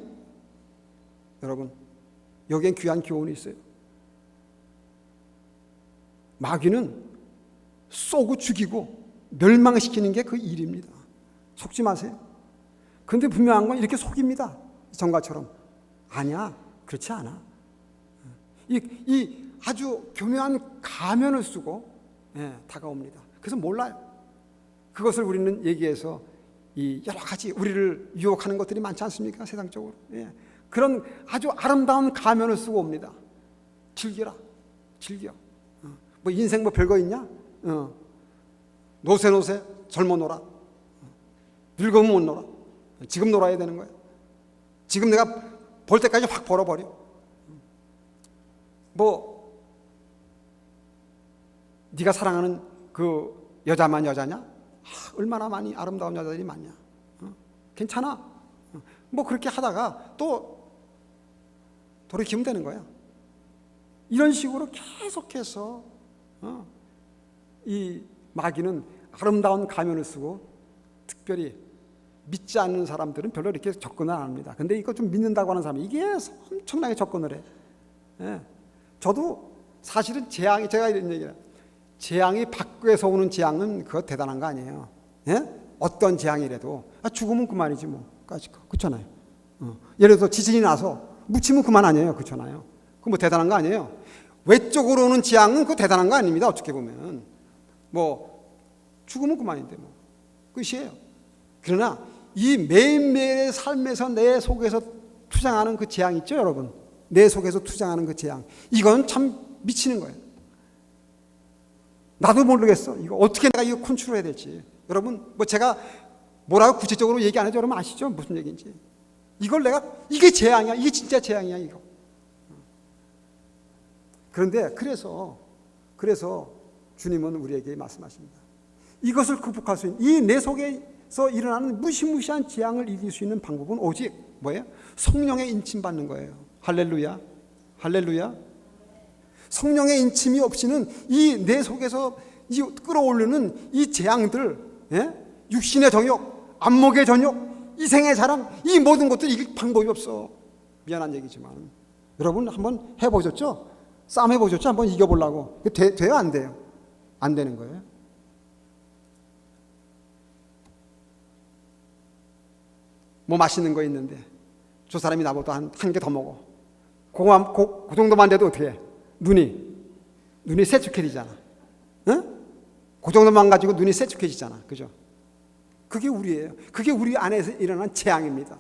여러분, 여기엔 귀한 교훈이 있어요. 마귀는 쏘고 죽이고 멸망시키는 게 그 일입니다. 속지 마세요. 그런데 분명한 건 이렇게 속입니다. 정갈처럼. 아니야, 그렇지 않아. 이 아주 교묘한 가면을 쓰고 다가옵니다. 그래서 몰라요. 그것을 우리는 얘기해서 이 여러 가지 우리를 유혹하는 것들이 많지 않습니까? 세상적으로. 그런 아주 아름다운 가면을 쓰고 옵니다. 즐겨라. 즐겨. 뭐 인생 뭐 별거 있냐? 노세 젊어 놀아. 늙으면 못 놀아. 지금 놀아야 되는 거야. 지금 내가 벌 때까지 확 벌어버려. 뭐 네가 사랑하는 그 여자만 여자냐? 얼마나 많이 아름다운 여자들이 많냐? 괜찮아. 뭐 그렇게 하다가 또 돌이키면 되는 거야. 이런 식으로 계속해서 이 마귀는 아름다운 가면을 쓰고 특별히 믿지 않는 사람들은 별로 이렇게 접근을 안 합니다. 근데 이거 좀 믿는다고 하는 사람이 이게 엄청나게 접근을 해. 저도 사실은 재앙이, 제가 이런 얘기를, 재앙이 밖에서 오는 재앙은 그거 대단한 거 아니에요. 어떤 재앙이라도 죽으면 그만이지 뭐. 그렇잖아요. 예를 들어서 지진이 나서 묻히면 그만 아니에요. 그렇잖아요. 그거 뭐 대단한 거 아니에요. 외적으로 오는 재앙은 그거 대단한 거 아닙니다. 어떻게 보면 뭐 죽으면 그만인데 뭐 끝이에요. 그러나 이 매일매일의 삶에서 내 속에서 투장하는 그 재앙 있죠, 여러분? 내 속에서 투장하는 그 재앙, 이건 참 미치는 거예요. 나도 모르겠어. 이거 어떻게 내가 이거 컨트롤해야 될지. 여러분, 뭐 제가 뭐라고 구체적으로 얘기 안 해도 여러분 아시죠? 무슨 얘기인지. 이걸 내가, 이게 재앙이야. 이게 진짜 재앙이야, 이거. 그런데 그래서 주님은 우리에게 말씀하십니다. 이것을 극복할 수 있는, 이 내 속에서 일어나는 무시무시한 재앙을 이길 수 있는 방법은 오직 뭐예요? 성령의 인침 받는 거예요. 할렐루야. 할렐루야. 성령의 인침이 없이는 이 내 속에서 이 끌어올리는 이 재앙들, 육신의 정욕, 안목의 전욕, 이생의 자랑, 이 모든 것들이 이길 방법이 없어. 미안한 얘기지만 여러분 한번 해보셨죠? 싸움 해보셨죠? 한번 이겨보려고. 돼요? 안 돼요? 안 되는 거예요. 뭐 맛있는 거 있는데 저 사람이 나보다 한 개 더 먹어. 그 정도만 돼도 어떻게 해? 눈이 세축해지잖아. 그 정도만 가지고 눈이 세축해지잖아. 그죠? 그게 우리예요. 그게 우리 안에서 일어난 재앙입니다.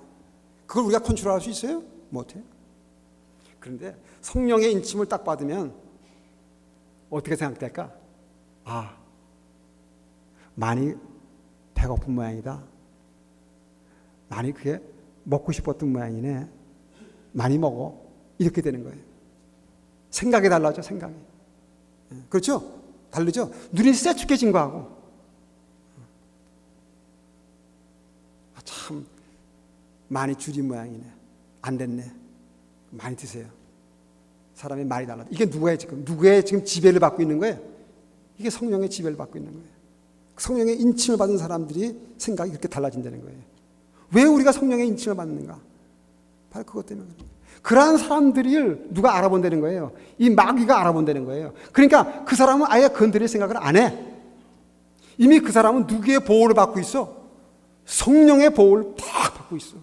그걸 우리가 컨트롤할 수 있어요? 못해요. 그런데 성령의 인침을 딱 받으면 어떻게 생각될까? 아, 많이 배고픈 모양이다. 많이 그게 먹고 싶었던 모양이네. 많이 먹어. 이렇게 되는 거예요. 생각이 달라져, 생각이. 그렇죠? 다르죠? 눈이 세축해진 거하고. 참 많이 줄인 모양이네. 안 됐네. 많이 드세요. 사람이 말이 달라져. 이게 누구의 지금 지배를 받고 있는 거예요? 이게 성령의 지배를 받고 있는 거예요. 성령의 인침을 받은 사람들이 생각이 그렇게 달라진다는 거예요. 왜 우리가 성령의 인침을 받는가? 바로 그것 때문에 그런 거예요. 그러한 사람들을 누가 알아본다는 거예요? 이 마귀가 알아본다는 거예요. 그러니까 그 사람은 아예 건드릴 생각을 안 해. 이미 그 사람은 누구의 보호를 받고 있어? 성령의 보호를 딱 받고 있어.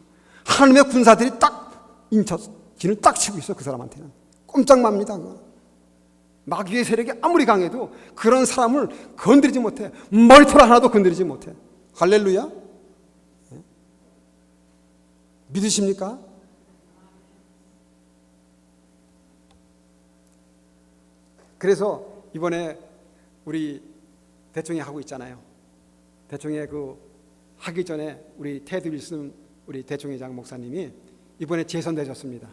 하나님의 군사들이 딱 진을 딱 치고 있어. 그 사람한테는 꼼짝 맙니다. 마귀의 세력이 아무리 강해도 그런 사람을 건드리지 못해. 머리털 하나도 건드리지 못해. 할렐루야. 믿으십니까? 그래서 이번에 우리 대총회 하고 있잖아요. 대총회 그 하기 전에 우리 테드 윌슨 우리 대총회장 목사님이 이번에 재선되셨습니다.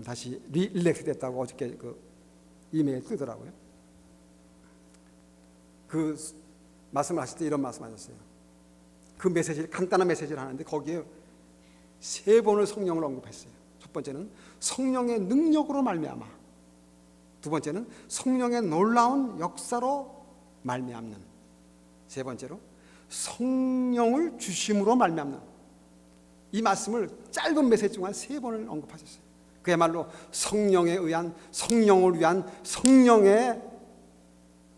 다시 리일렉트 됐다고 어저께 그 이메일 뜨더라고요. 그 말씀을 하실 때 이런 말씀하셨어요. 그 메시지를 간단한 메시지를 하는데 거기에 3번을 성령을 언급했어요. 첫 번째는 성령의 능력으로 말미암아, 두 번째는 성령의 놀라운 역사로 말미암는, 세 번째로 성령을 주심으로 말미암는. 이 말씀을 짧은 메시지 동안 3번을 언급하셨어요. 그야말로 성령에 의한, 성령을 위한 성령의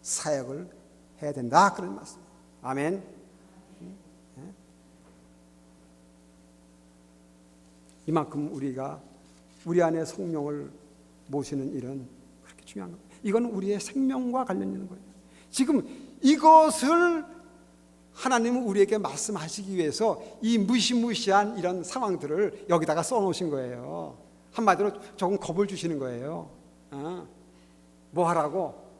사역을 해야 된다, 그런 말씀. 아멘. 이만큼 우리가 우리 안에 성령을 모시는 일은 그렇게 중요한 겁니다. 이건 우리의 생명과 관련 있는 거예요. 지금 이것을 하나님은 우리에게 말씀하시기 위해서 이 무시무시한 이런 상황들을 여기다가 써놓으신 거예요. 한마디로 조금 겁을 주시는 거예요. 뭐 하라고?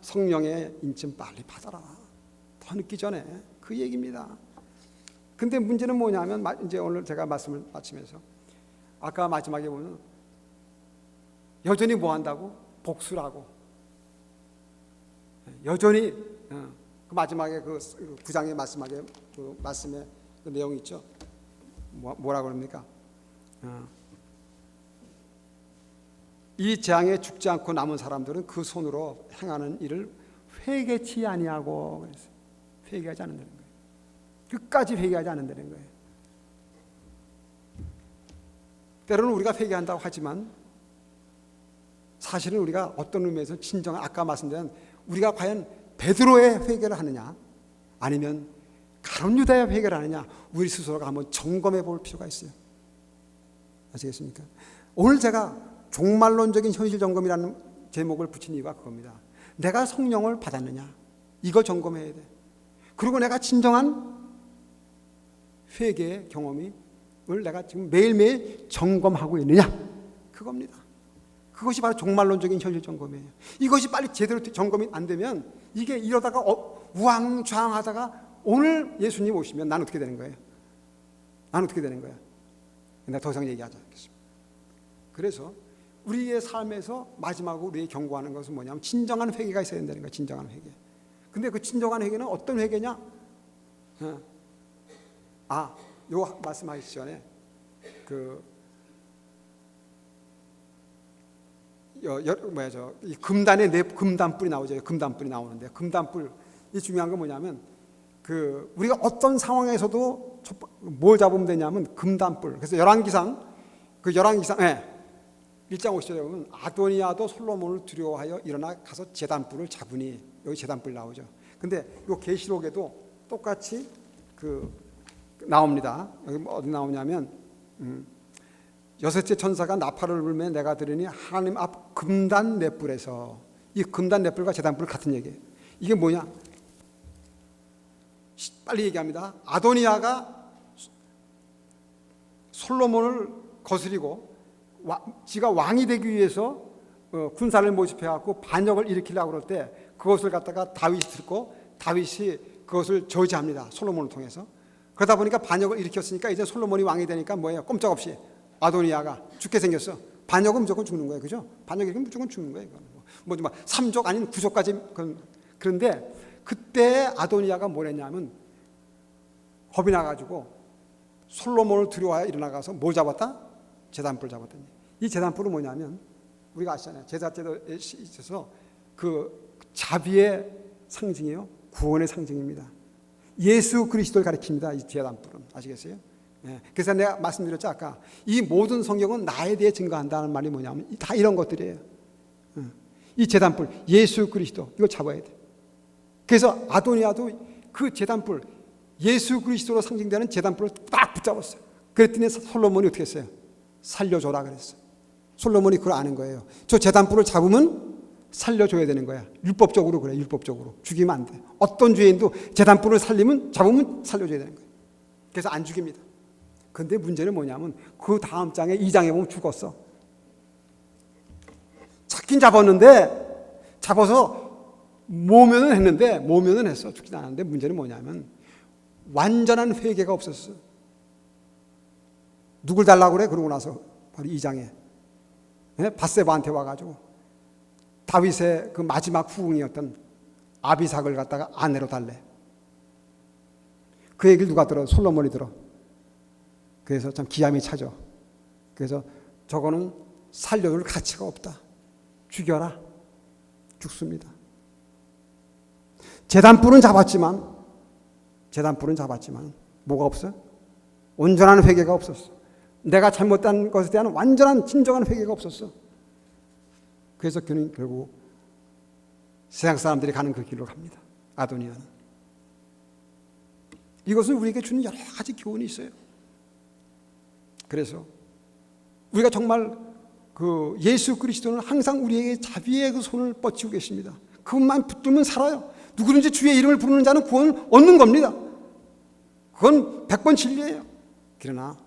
성령의 인침 빨리 받아라. 더 늦기 전에, 그 얘기입니다. 근데 문제는 뭐냐면, 이제 오늘 제가 말씀을 마치면서 아까 마지막에 보면 여전히 뭐 한다고? 복수라고. 여전히 그 마지막에 그 9장의 마지막에 그 말씀에 그 내용이 있죠. 뭐라고 그럽니까? 이 재앙에 죽지 않고 남은 사람들은 그 손으로 행하는 일을 회개치 아니하고 그랬어요. 회개하지 않는다는 거예요. 끝까지 회개하지 않는다는 거예요. 때로는 우리가 회개한다고 하지만 사실은 우리가 어떤 의미에서 진정한, 아까 말씀드린 우리가 과연 베드로의 회개를 하느냐 아니면 가룟 유다의 회개를 하느냐, 우리 스스로가 한번 점검해 볼 필요가 있어요. 아시겠습니까? 오늘 제가 종말론적인 현실 점검이라는 제목을 붙인 이유가 그겁니다. 내가 성령을 받았느냐, 이걸 점검해야 돼. 그리고 내가 진정한 회개의 경험을 내가 지금 매일매일 점검하고 있느냐, 그겁니다. 그것이 바로 종말론적인 현실 점검이에요. 이것이 빨리 제대로 점검이 안 되면 이게 이러다가 우왕좌왕하다가 오늘 예수님 오시면 난 어떻게 되는 거예요? 난 어떻게 되는 거야? 내가 더 이상 얘기하지 않겠습니다. 그래서 우리의 삶에서 마지막으로 우리의 경고하는 것은 뭐냐면 진정한 회개가 있어야 된다는 거예요. 진정한 회개. 근데 그 진정한 회개는 어떤 회개냐? 요 말씀하시기 전에 이 금단의 금단뿔이 나오죠. 금단뿔이 나오는데, 금단뿔, 이 중요한 건 뭐냐면 우리가 어떤 상황에서도 뭘 잡으면 되냐면 금단뿔. 그래서 열왕기상 1장 50절에 보면 아도니아도 솔로몬을 두려워하여 일어나 가서 제단뿔을 잡으니, 여기 제단뿔 나오죠. 근데 요 계시록에도 똑같이 나옵니다. 여기 어디 나오냐면 여섯째 천사가 나팔을 불며 내가 들으니 하나님 앞 금단 넷불에서, 이 금단 넷불과 제단불 같은 얘기예요. 이게 뭐냐? 빨리 얘기합니다. 아도니아가 솔로몬을 거스리고 지가 왕이 되기 위해서 군사를 모집해갖고 반역을 일으키려고 그럴 때 그것을 갖다가 다윗이 듣고 다윗이 그것을 저지합니다. 솔로몬을 통해서. 그러다 보니까 반역을 일으켰으니까 이제 솔로몬이 왕이 되니까 뭐예요? 꼼짝없이 아도니아가 죽게 생겼어. 반역은 무조건 죽는 거예요. 그죠? 반역 일으키면 무조건 죽는 거예요. 뭐 3족 아닌 9족까지. 그런데 그때 아도니아가 뭘 했냐면 겁이 나가지고 솔로몬을 두려워하여 일어나가서 뭘 잡았다? 제단불 잡았더니, 이 제단불은 뭐냐면 우리가 아시잖아요. 제사제도에 있어서 그 자비의 상징이에요. 구원의 상징입니다. 예수 그리스도를 가리킵니다. 이 제단불은. 아시겠어요? 그래서 내가 말씀드렸죠. 아까 이 모든 성경은 나에 대해 증거한다는 말이 뭐냐면 다 이런 것들이에요. 이 제단불, 예수 그리스도, 이걸 잡아야 돼. 그래서 아도니아도 그 제단불, 예수 그리스도로 상징되는 제단불을 딱 붙잡았어요. 그랬더니 솔로몬이 어떻게 했어요? 살려줘라 그랬어요. 솔로몬이 그걸 아는 거예요. 저 제단불을 잡으면 살려줘야 되는 거야. 율법적으로 그래. 율법적으로 죽이면 안 돼. 어떤 죄인도 제단불을 잡으면 살려줘야 되는 거예요. 그래서 안 죽입니다. 그런데 문제는 뭐냐면 그 다음 장에 2장에 보면 죽었어. 잡긴 잡았는데, 잡아서 모면은 했어. 죽진 않았는데 문제는 뭐냐면 완전한 회개가 없었어. 누굴 달라고 그래? 그러고 나서 바로 2장에 밧세바한테 와가지고 다윗의 그 마지막 후궁이었던 아비삭을 갖다가 아내로 달래. 그 얘기를 누가 들어? 솔로몬이 들어. 그래서 참 기함이 차죠. 그래서 저거는 살려줄 가치가 없다. 죽여라. 죽습니다. 제단불은 잡았지만 뭐가 없어요? 온전한 회개가 없었어. 내가 잘못한 것에 대한 완전한 진정한 회개가 없었어. 그래서 그는 결국 세상 사람들이 가는 그 길로 갑니다. 아도니아는. 이것은 우리에게 주는 여러 가지 교훈이 있어요. 그래서 우리가 정말 그 예수 그리스도는 항상 우리에게 자비의 그 손을 뻗치고 계십니다. 그것만 붙들면 살아요. 누구든지 주의 이름을 부르는 자는 구원을 얻는 겁니다. 그건 100번 진리예요. 그러나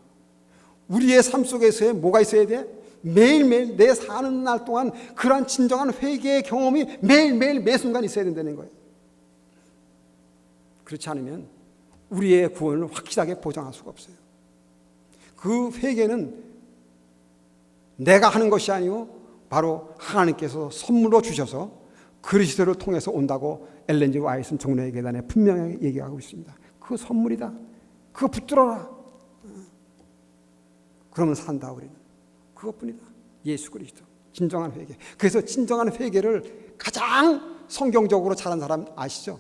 우리의 삶 속에서의 뭐가 있어야 돼? 매일매일 내 사는 날 동안 그러한 진정한 회개의 경험이 매일매일 매 순간 있어야 된다는 거예요. 그렇지 않으면 우리의 구원을 확실하게 보장할 수가 없어요. 그 회개는 내가 하는 것이 아니고 바로 하나님께서 선물로 주셔서 그리스도를 통해서 온다고 엘렌 G. 화이트는 종려의 계단에 분명히 얘기하고 있습니다. 그 선물이다. 그거 붙들어라. 그러면 산다 우리는. 그것뿐이다. 예수 그리스도. 진정한 회개. 그래서 진정한 회개를 가장 성경적으로 잘한 사람 아시죠?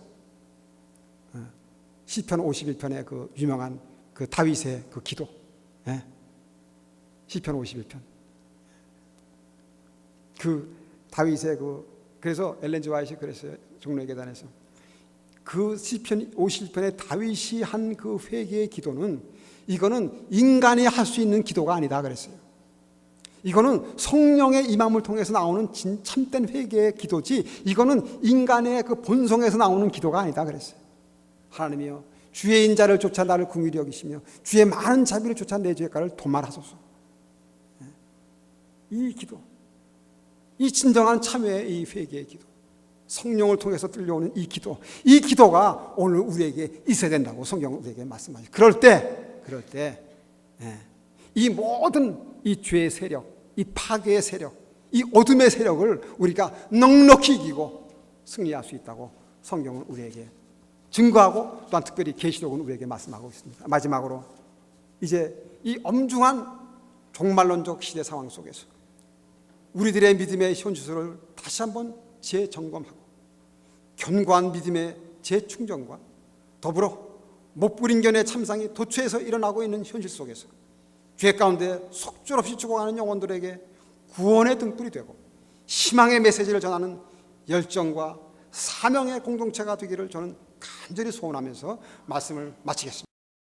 시편 51편의 그 유명한 그 다윗의 그 기도. 시편 51편. 그 다윗의 그래서 엘렌 G. 화이트가 그랬어요. 종려의 계단에서. 그 시편 51편의 다윗이 한 그 회개의 기도는 이거는 인간이 할 수 있는 기도가 아니다 그랬어요. 이거는 성령의 임함을 통해서 나오는 참된 회개의 기도지 이거는 인간의 그 본성에서 나오는 기도가 아니다 그랬어요. 하나님이여 주의 인자를 쫓아 나를 긍휼히 여기시며 주의 많은 자비를 쫓아 내 죄가를 도말하소서. 이 기도, 이 진정한 참회의 이 회개의 기도, 성령을 통해서 들려오는 이 기도가 오늘 우리에게 있어야 된다고 성경은 우리에게 말씀하죠. 그럴 때 이 모든 이 죄의 세력, 이 파괴의 세력, 이 어둠의 세력을 우리가 넉넉히 이기고 승리할 수 있다고 성경은 우리에게 증거하고 또한 특별히 계시록은 우리에게 말씀하고 있습니다. 마지막으로 이제 이 엄중한 종말론적 시대 상황 속에서 우리들의 믿음의 현주소를 다시 한번 재점검하고 견고한 믿음의 재충전과 더불어 못부린견의 참상이 도처에서 일어나고 있는 현실 속에서 죄 가운데 속절없이 죽어가는 영혼들에게 구원의 등불이 되고 희망의 메시지를 전하는 열정과 사명의 공동체가 되기를 저는 간절히 소원하면서 말씀을 마치겠습니다.